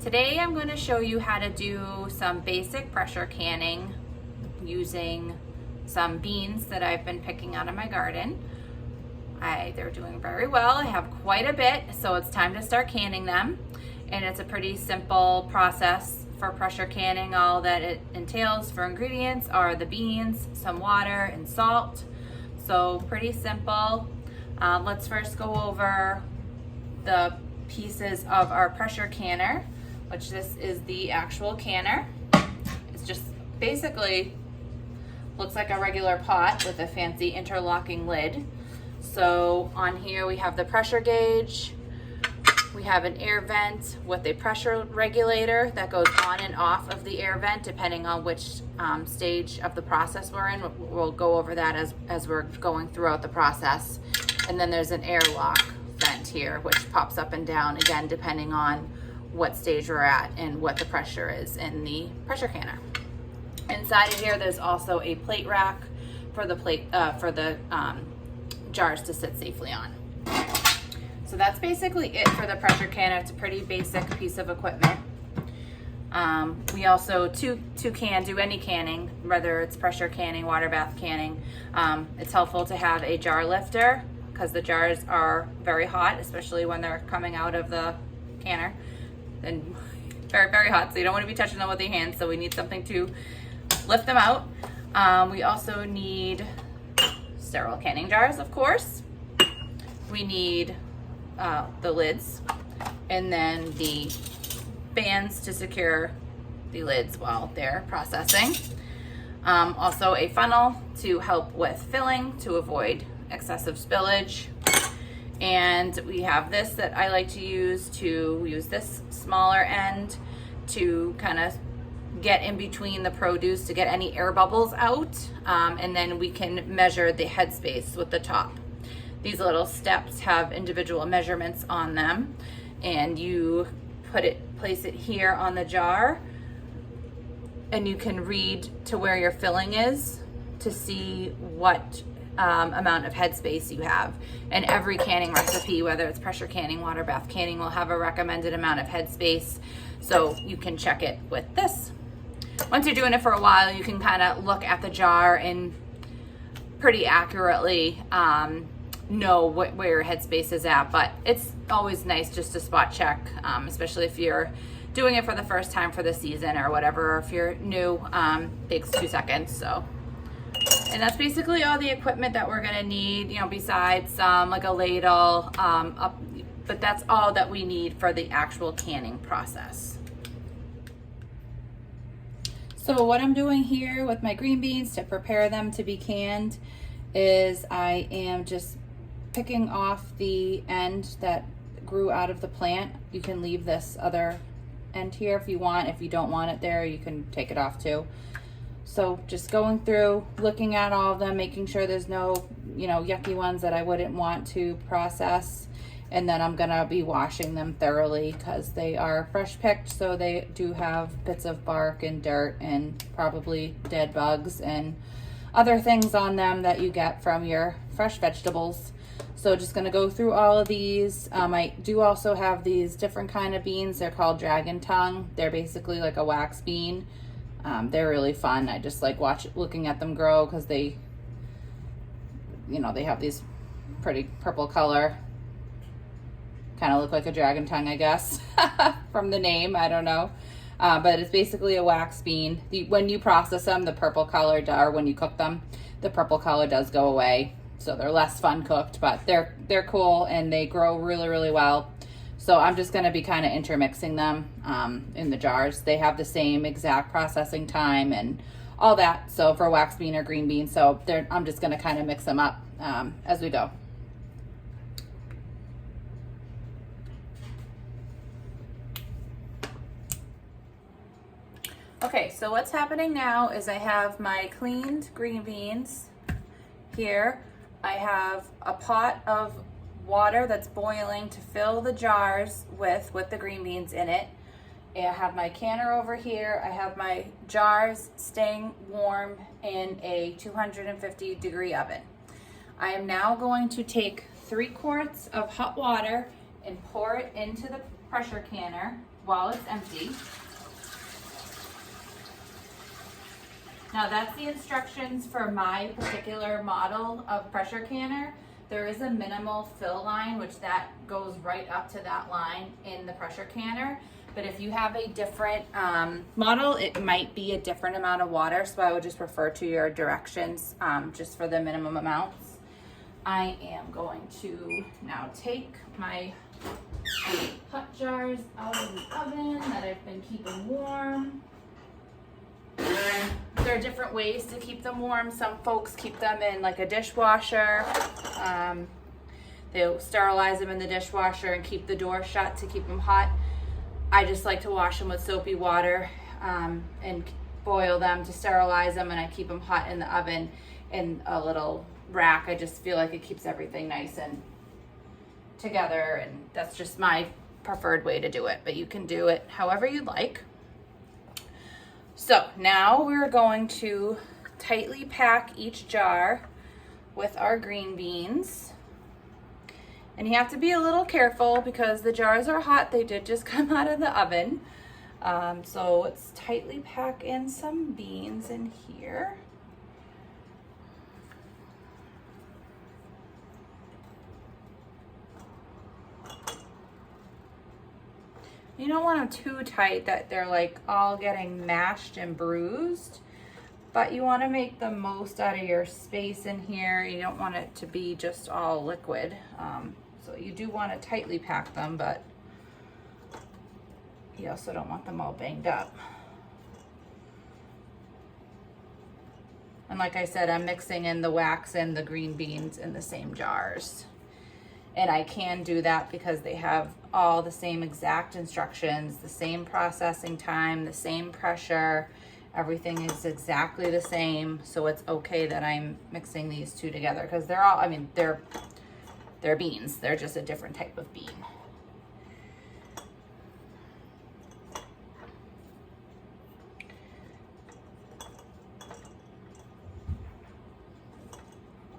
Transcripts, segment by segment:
Today I'm going to show you how to do some basic pressure canning using some beans that I've been picking out of my garden. They're doing very well. I have quite a bit, so it's time to start canning them. And it's a pretty simple process for pressure canning. All that it entails for ingredients are the beans, some water, and salt. So pretty simple. Let's first go over the pieces of our pressure canner, which this is the actual canner. It's just basically looks like a regular pot with a fancy interlocking lid. So on here we have the pressure gauge. We have an air vent with a pressure regulator that goes on and off of the air vent depending on which stage of the process we're in. We'll go over that as we're going throughout the process. And then there's an airlock vent here, which pops up and down, again, depending on what stage we're at and what the pressure is in the pressure canner. Inside of here, there's also a plate rack for the jars to sit safely on. So that's basically it for the pressure canner. It's a pretty basic piece of equipment. We also, to do any canning, whether it's pressure canning, water bath canning, it's helpful to have a jar lifter because the jars are very hot, especially when they're coming out of the canner. And very, very hot, so you don't want to be touching them with your hands, so we need something to lift them out. We also need sterile canning jars, of course. We need the lids, and then the bands to secure the lids while they're processing. Also a funnel to help with filling to avoid excessive spillage. And we have this that I like to use this smaller end to kind of get in between the produce to get any air bubbles out. And then we can measure the headspace with the top. These little steps have individual measurements on them, and you place it here on the jar, and you can read to where your filling is to see what amount of headspace you have. And every canning recipe, whether it's pressure canning, water bath canning, will have a recommended amount of headspace, so you can check it with this. Once you're doing it for a while, you can kind of look at the jar and pretty accurately know where your headspace is at, but it's always nice just to spot check, especially if you're doing it for the first time for the season or whatever, or if you're new. Takes 2 seconds. So, and that's basically all the equipment that we're gonna need, besides like a ladle, but that's all that we need for the actual canning process. So what I'm doing here with my green beans to prepare them to be canned is I am just picking off the end that grew out of the plant. You can leave this other end here if you want. If you don't want it there, you can take it off too. So just going through, looking at all of them, making sure there's no, yucky ones that I wouldn't want to process. And then I'm gonna be washing them thoroughly because they are fresh picked, so they do have bits of bark and dirt and probably dead bugs and other things on them that you get from your fresh vegetables. So just gonna go through all of these. I do also have these different kind of beans. They're called dragon tongue. They're basically like a wax bean. They're really fun. I just like looking at them grow because they have these pretty purple color. Kind of look like a dragon tongue, I guess, from the name, I don't know. But it's basically a wax bean. When you process them, the purple color, or when you cook them, the purple color does go away. So they're less fun cooked, but they're cool and they grow really, really well. So I'm just gonna be kind of intermixing them in the jars. They have the same exact processing time and all that. So for wax bean or green bean, so I'm just gonna kind of mix them up as we go. Okay, so what's happening now is I have my cleaned green beans here. I have a pot of water that's boiling to fill the jars with the green beans in it. And I have my canner over here. I have my jars staying warm in a 250-degree oven. I am now going to take 3 quarts of hot water and pour it into the pressure canner while it's empty. Now that's the instructions for my particular model of pressure canner. There is a minimal fill line, which that goes right up to that line in the pressure canner. But if you have a different model, it might be a different amount of water. So I would just refer to your directions just for the minimum amounts. I am going to now take my hot jars out of the oven that I've been keeping warm. There are different ways to keep them warm. Some folks keep them in like a dishwasher. They'll sterilize them in the dishwasher and keep the door shut to keep them hot. I just like to wash them with soapy water and boil them to sterilize them, and I keep them hot in the oven in a little rack. I just feel like it keeps everything nice and together, and that's just my preferred way to do it, but you can do it however you'd like. So now we're going to tightly pack each jar with our green beans. And you have to be a little careful because the jars are hot. They did just come out of the oven. So let's tightly pack in some beans in here. You don't want them too tight that they're like all getting mashed and bruised, but you want to make the most out of your space in here. You don't want it to be just all liquid. So you do want to tightly pack them, but you also don't want them all banged up. And like I said, I'm mixing in the wax and the green beans in the same jars. And I can do that because they have all the same exact instructions, the same processing time, the same pressure. Everything is exactly the same. So it's okay that I'm mixing these two together because they're all, I mean, they're beans. They're just a different type of bean.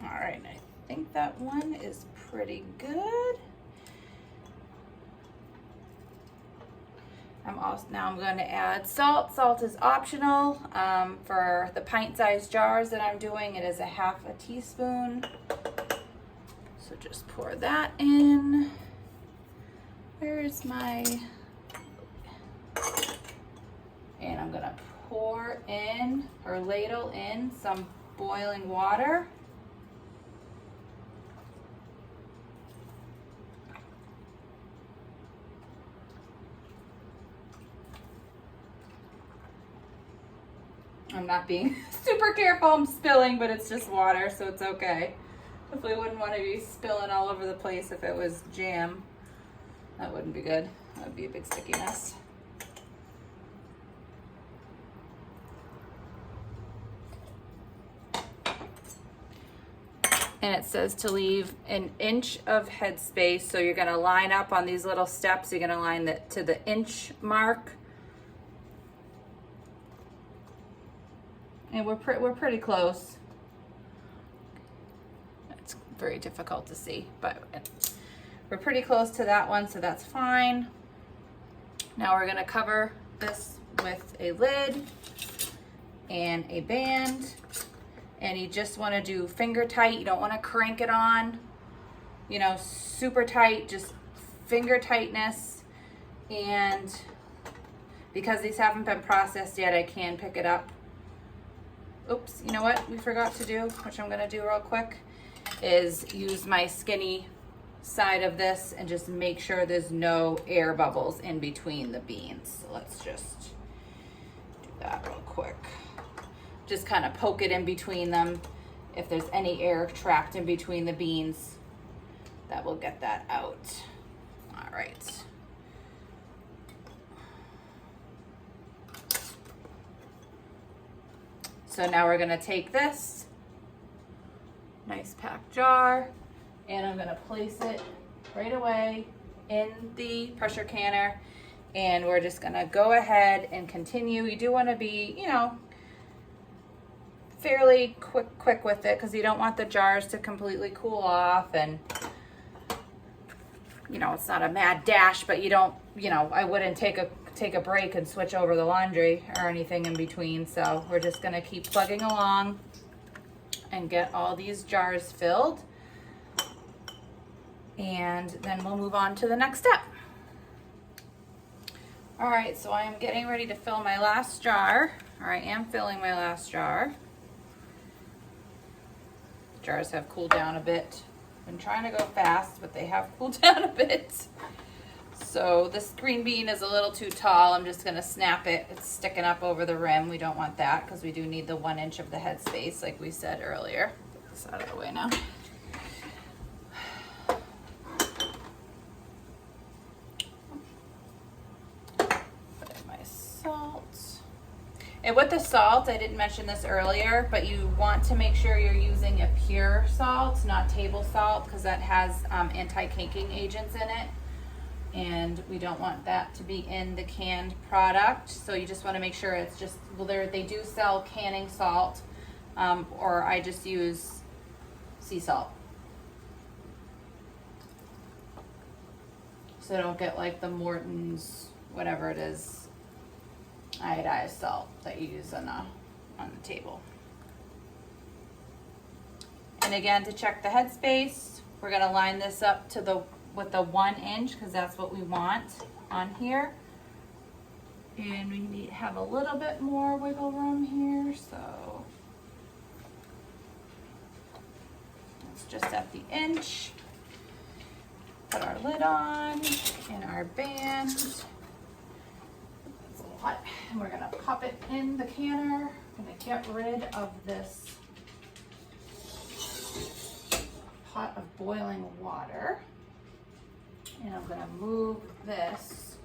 All right, I think that one is pretty good. Now I'm going to add salt. Salt is optional. For the pint-sized jars that I'm doing, it is a half a teaspoon. So just pour that in. Where's my... And I'm going to pour in, or ladle in, some boiling water. I'm not being super careful, I'm spilling, but it's just water, so it's okay. Definitely wouldn't want to be spilling all over the place if it was jam. That wouldn't be good. That would be a big sticky mess. And it says to leave an inch of headspace, so you're going to line up on these little steps. You're going to line it to the inch mark. And we're pretty close. It's very difficult to see, but we're pretty close to that one, so that's fine. Now we're gonna cover this with a lid and a band. And you just wanna do finger tight. You don't wanna crank it on, you know, super tight, just finger tightness. And because these haven't been processed yet, I can pick it up. Oops, you know what we forgot to do, which I'm gonna do real quick, is use my skinny side of this and just make sure there's no air bubbles in between the beans. So let's just do that real quick. Just kind of poke it in between them. If there's any air trapped in between the beans, that will get that out. All right. So now we're gonna take this nice packed jar and I'm gonna place it right away in the pressure canner, and we're just gonna go ahead and continue. You do wanna be, you know, fairly quick with it because you don't want the jars to completely cool off, and you know, it's not a mad dash, but you don't, you know, I wouldn't take a break and switch over the laundry or anything in between. So we're just gonna keep plugging along and get all these jars filled. And then we'll move on to the next step. All right, so I am getting ready to fill my last jar, or I am filling my last jar. Jars have cooled down a bit. Been trying to go fast, but they have cooled down a bit. So this green bean is a little too tall. I'm just gonna snap it. It's sticking up over the rim. We don't want that because we do need the 1 inch of the head space like we said earlier. Get this out of the way now. And with the salt, I didn't mention this earlier, but you want to make sure you're using a pure salt, not table salt, because that has anti-caking agents in it. And we don't want that to be in the canned product. So you just want to make sure it's just, well, they do sell canning salt, or I just use sea salt. So I don't get like the Morton's, whatever it is, iodized salt that you use on the table. And again, to check the headspace, we're gonna line this up to with the 1 inch because that's what we want on here. And we have a little bit more wiggle room here, so it's just at the inch. Put our lid on and our band. And we're gonna pop it in the canner. I'm gonna get rid of this pot of boiling water. And I'm gonna move this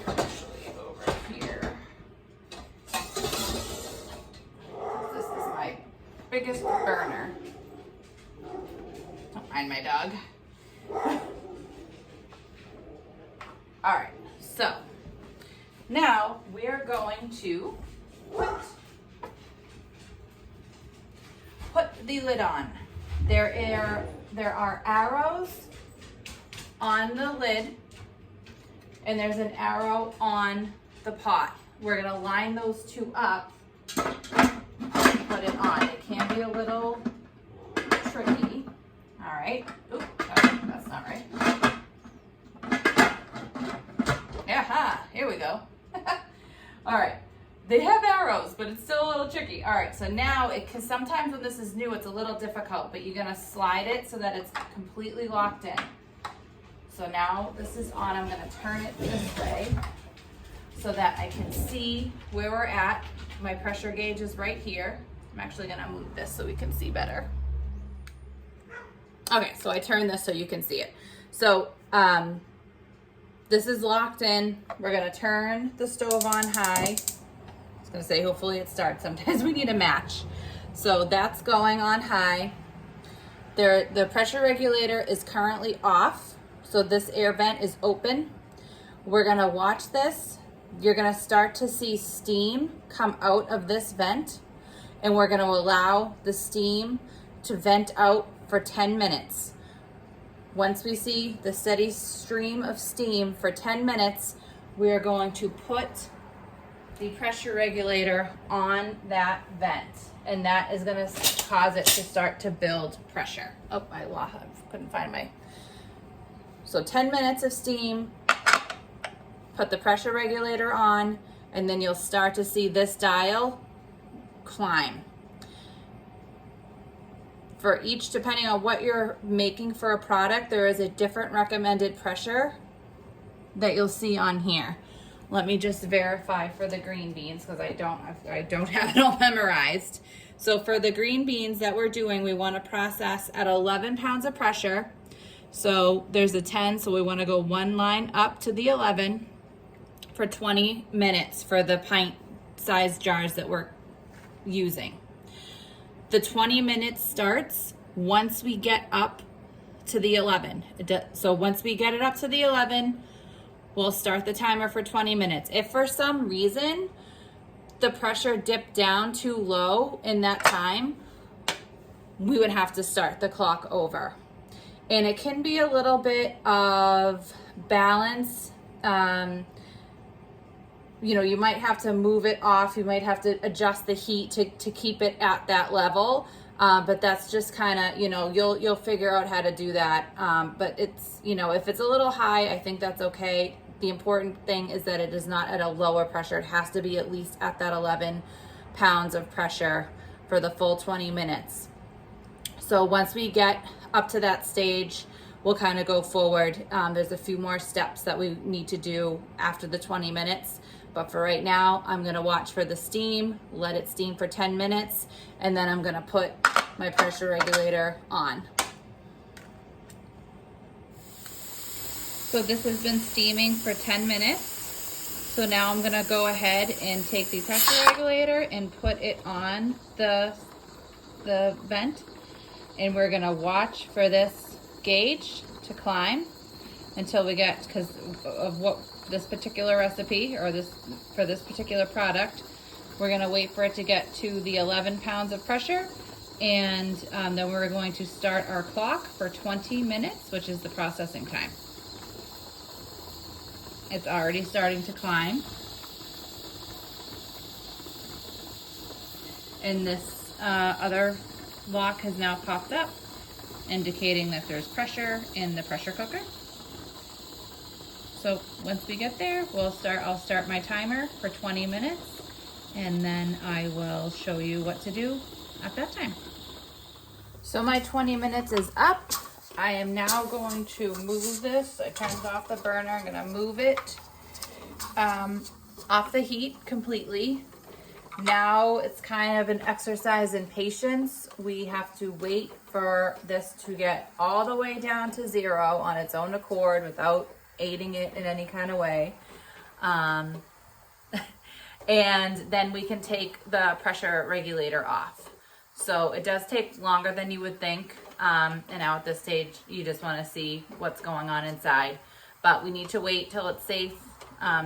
actually over here. This is my biggest burner. Don't mind my dog. All right, so now we're going to put the lid on. There are arrows on the lid and there's an arrow on the pot. We're gonna line those two up and put it on. It can be a little tricky. All right. Oop, that's not right. Aha, here we go. All right, they have arrows, but it's still a little tricky. All right, so now because sometimes when this is new, it's a little difficult, but you're gonna slide it so that it's completely locked in. So now this is on, I'm gonna turn it this way so that I can see where we're at. My pressure gauge is right here. I'm actually gonna move this so we can see better. Okay, so I turned this so you can see it. So, this is locked in. We're gonna turn the stove on high. I was gonna say, hopefully it starts. Sometimes we need a match. So that's going on high. The pressure regulator is currently off. So this air vent is open. We're gonna watch this. You're gonna start to see steam come out of this vent, and we're gonna allow the steam to vent out for 10 minutes. Once we see the steady stream of steam for 10 minutes, we are going to put the pressure regulator on that vent, and that is going to cause it to start to build pressure. Oh, I couldn't find my... So 10 minutes of steam, put the pressure regulator on, and then you'll start to see this dial climb. For each, depending on what you're making for a product, there is a different recommended pressure that you'll see on here. Let me just verify for the green beans because I don't have it all memorized. So for the green beans that we're doing, we want to process at 11 pounds of pressure. So there's a 10, so we want to go one line up to the 11 for 20 minutes for the pint size jars that we're using. The 20 minutes starts once we get up to the 11. So once we get it up to the 11, we'll start the timer for 20 minutes. If for some reason the pressure dipped down too low in that time, we would have to start the clock over. And it can be a little bit of balance. You know, you might have to move it off. You might have to adjust the heat to keep it at that level. But that's just kind of, you know, you'll figure out how to do that. But it's, you know, if it's a little high, I think that's okay. The important thing is that it is not at a lower pressure. It has to be at least at that 11 pounds of pressure for the full 20 minutes. So once we get up to that stage, we'll kind of go forward. There's a few more steps that we need to do after the 20 minutes. But for right now, I'm gonna watch for the steam, let it steam for 10 minutes, and then I'm gonna put my pressure regulator on. So this has been steaming for 10 minutes. So now I'm gonna go ahead and take the pressure regulator and put it on the vent. And we're gonna watch for this gauge to climb until we get, because of what this particular recipe or for this particular product, we're gonna wait for it to get to the 11 pounds of pressure, and then we're going to start our clock for 20 minutes, which is the processing time. It's already starting to climb. And this other lock has now popped up, indicating that there's pressure in the pressure cooker. So once we get there, I'll start my timer for 20 minutes, and then I will show you what to do at that time. So my 20 minutes is up. I am now going to move this. I turned off the burner. I'm gonna move it off the heat completely. Now it's kind of an exercise in patience. We have to wait for this to get all the way down to 0 on its own accord without aiding it in any kind of way. And then we can take the pressure regulator off. So it does take longer than you would think. And now at this stage, you just want to see what's going on inside. But we need to wait till it's safe.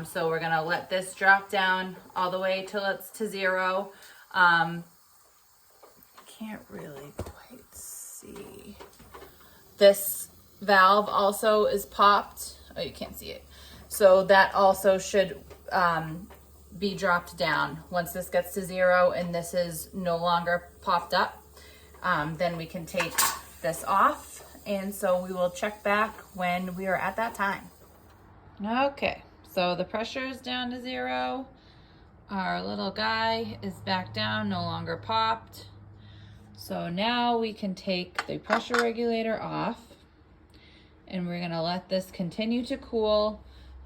So we're gonna let this drop down all the way till it's to 0. Can't really quite see. This valve also is popped. Oh, you can't see it. So that also should be dropped down. Once this gets to 0 and this is no longer popped up, then we can take this off. And so we will check back when we are at that time. Okay, so the pressure is down to 0. Our little guy is back down, no longer popped. So now we can take the pressure regulator off, and we're gonna let this continue to cool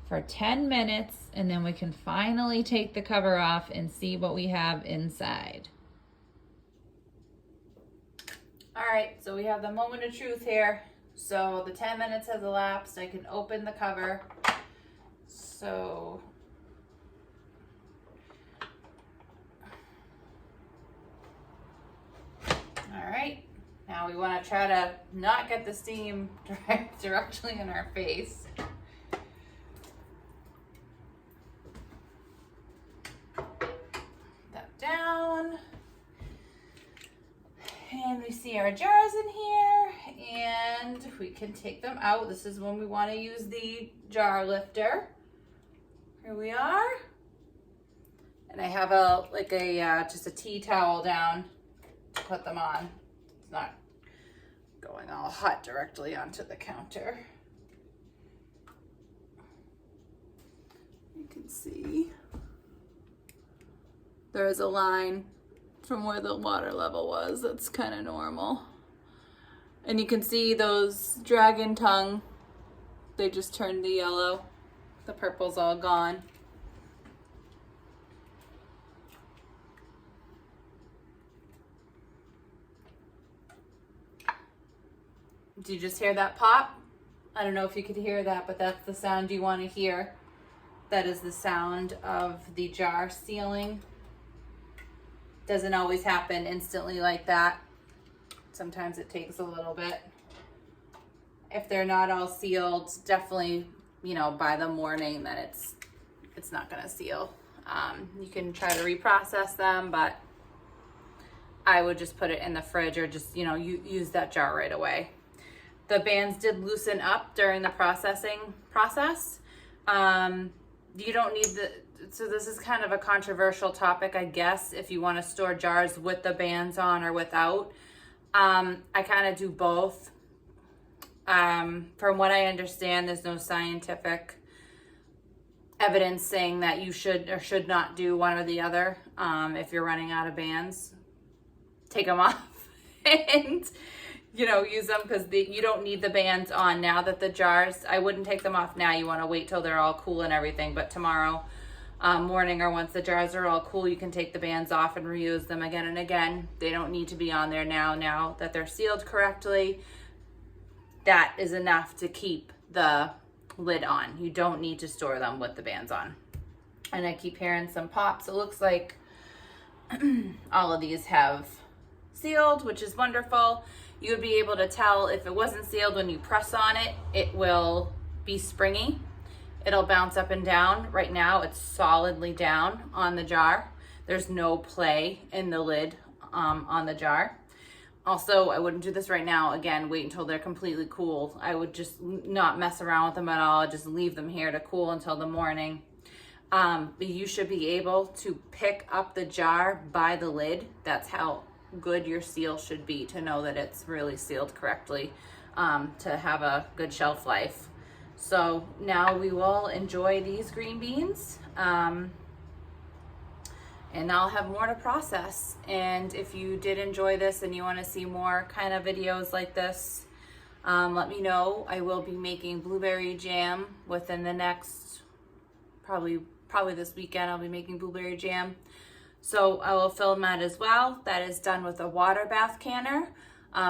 for 10 minutes, and then we can finally take the cover off and see what we have inside. All right, so we have the moment of truth here. So the 10 minutes has elapsed. I can open the cover. So all right, now we want to try to not get the steam directly in our face. That down. And we see our jars in here, and we can take them out. This is when we want to use the jar lifter. Here we are. And I have just a tea towel down to put them on. It's not going all hot directly onto the counter. You can see there is a line from where the water level was. That's kind of normal. And you can see those dragon tongue, they just turned the yellow. The purple's all gone. Did you just hear that pop? I don't know if you could hear that, but that's the sound you want to hear. That is the sound of the jar sealing. Doesn't always happen instantly like that. Sometimes it takes a little bit. If they're not all sealed, definitely, by the morning, then it's not gonna seal. You can try to reprocess them, but I would just put it in the fridge or just, use that jar right away. the bands did loosen up during the processing process. You don't need so this is kind of a controversial topic, I guess, if you want to store jars with the bands on or without. I kind of do both. From what I understand, there's no scientific evidence saying that you should or should not do one or the other. If you're running out of bands, take them off and, use them, because you don't need the bands on now that the jars, I wouldn't take them off now. You want to wait till they're all cool and everything, but tomorrow morning, or once the jars are all cool, you can take the bands off and reuse them again and again. They don't need to be on there now that they're sealed correctly. That is enough to keep the lid on. You don't need to store them with the bands on. And I keep hearing some pops. It looks like all of these have sealed, which is wonderful. You would be able to tell if it wasn't sealed when you press on it. It will be springy. It'll bounce up and down. Right now it's solidly down on the jar. There's no play in the lid on the jar. Also, I wouldn't do this right now. Again, wait until they're completely cool. I would just not mess around with them at all. Just leave them here to cool until the morning. But you should be able to pick up the jar by the lid. That's how good your seal should be, to know that it's really sealed correctly, to have a good shelf life. So now we will enjoy these green beans. And I'll have more to process. And if you did enjoy this and you want to see more kind of videos like this, let me know. I will be making blueberry jam within the next, probably this weekend. I'll be making blueberry jam. So I will film that as well. That is done with a water bath canner.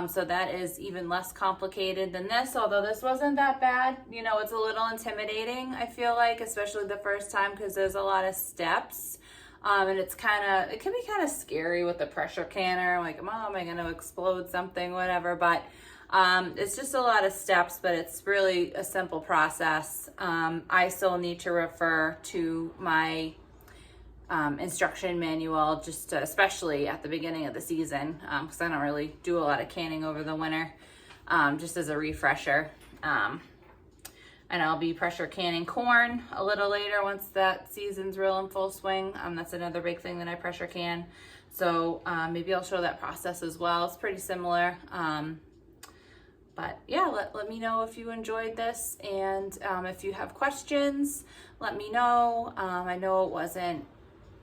So that is even less complicated than this, although this wasn't that bad. It's a little intimidating, I feel like, especially the first time, because there's a lot of steps. And it can be kind of scary with the pressure canner. Like, oh, am I going to explode something, whatever. But it's just a lot of steps, but it's really a simple process. I still need to refer to my instruction manual, just especially at the beginning of the season, because I don't really do a lot of canning over the winter, just as a refresher. And I'll be pressure canning corn a little later once that season's real in full swing. That's another big thing that I pressure can. So maybe I'll show that process as well. It's pretty similar. But yeah, let me know if you enjoyed this. And if you have questions, let me know. I know it wasn't,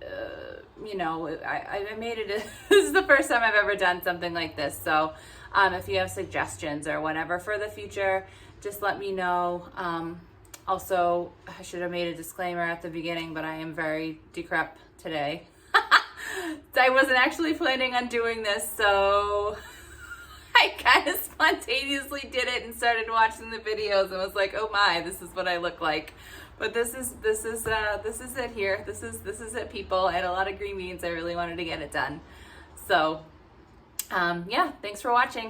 I made it, this is the first time I've ever done something like this. So if you have suggestions or whatever for the future, just let me know. Also, I should have made a disclaimer at the beginning, but I am very decrepit today. I wasn't actually planning on doing this, so I kind of spontaneously did it and started watching the videos and was like, oh my, this is what I look like. But this is it here. This is it, people. I had a lot of green beans. I really wanted to get it done. So yeah, thanks for watching.